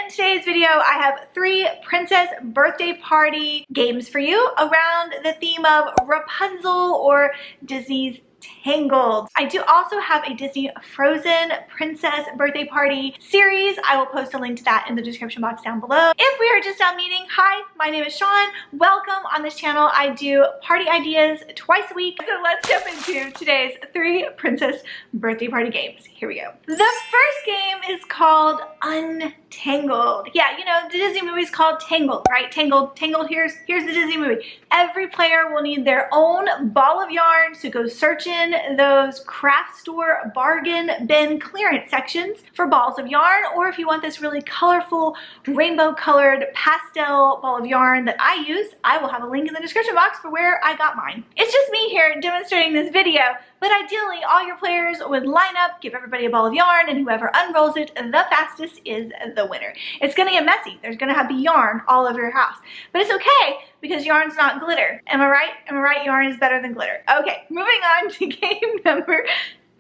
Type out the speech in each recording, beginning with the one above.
in today's video, I have 3 princess birthday party games for you around the theme of Rapunzel or Disney's Tangled. I do also have a Disney Frozen Princess Birthday Party series. I will post a link to that in the description box down below. If we are just now meeting, hi, my name is Shawn. Welcome. On this channel, I do party ideas twice a week. So let's jump into today's 3 princess birthday party games. Here we go. The first game is called Untangled. Yeah, you know, the Disney movie's called Tangled, right? Tangled, here's the Disney movie. Every player will need their own ball of yarn to go search in those craft store bargain bin clearance sections for balls of yarn, or if you want this really colorful rainbow colored pastel ball of yarn that I use, I will have a link in the description box for where I got mine. It's just me here demonstrating this video, but ideally all your players would line up, give everybody a ball of yarn, and whoever unrolls it the fastest is the winner. It's gonna get messy. There's gonna be yarn all over your house, but it's okay because yarn's not glitter. Am I right? Am I right? Yarn is better than glitter. Okay, moving on to game number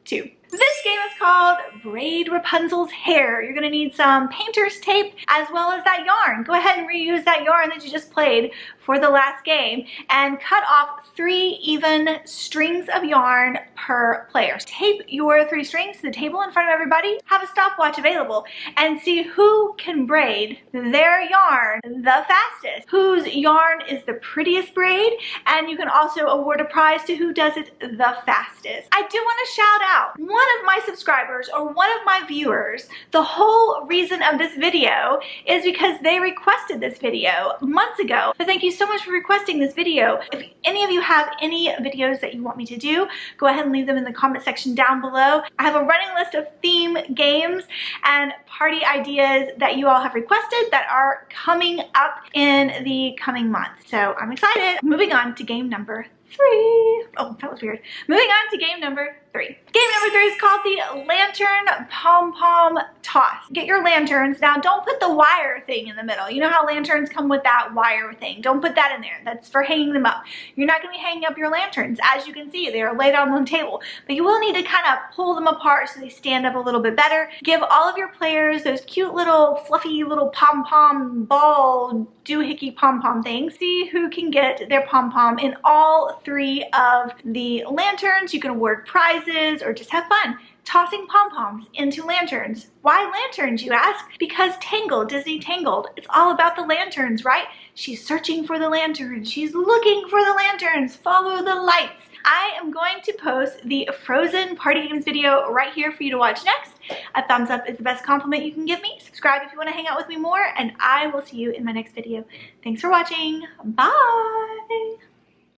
2. This game is called Braid Rapunzel's Hair. You're gonna need some painter's tape as well as that yarn. Go ahead and reuse that yarn that you just played for the last game and cut off 3 even strings of yarn per player. Tape your 3 strings to the table in front of everybody, have a stopwatch available, and see who can braid their yarn the fastest, whose yarn is the prettiest braid, and you can also award a prize to who does it the fastest. I do want to shout out one of my subscribers or one of my viewers. The whole reason of this video is because they requested this video months ago. So thank you so much for requesting this video. If any of you have any videos that you want me to do, go ahead and leave them in the comment section down below. I have a running list of theme games and party ideas that you all have requested that are coming up in the coming month. So I'm excited. Moving on to game number 3. Oh, that was weird. Moving on to game number 3. Game number 3 is called the Lantern Pom-Pom Toss. Get your lanterns. Now, don't put the wire thing in the middle. You know how lanterns come with that wire thing. Don't put that in there. That's for hanging them up. You're not going to be hanging up your lanterns. As you can see, they are laid out on the table. But you will need to kind of pull them apart so they stand up a little bit better. Give all of your players those cute little fluffy little pom-pom ball doohickey pom-pom things. See who can get their pom-pom in all 3 of the lanterns. You can award prizes or just have fun tossing pom-poms into lanterns. Why lanterns, you ask? Because Tangled, Disney Tangled, it's all about the lanterns, right? She's searching for the lanterns. She's looking for the lanterns. Follow the lights. I am going to post the Frozen Party Games video right here for you to watch next. A thumbs up is the best compliment you can give me. Subscribe if you want to hang out with me more, and I will see you in my next video. Thanks for watching. Bye!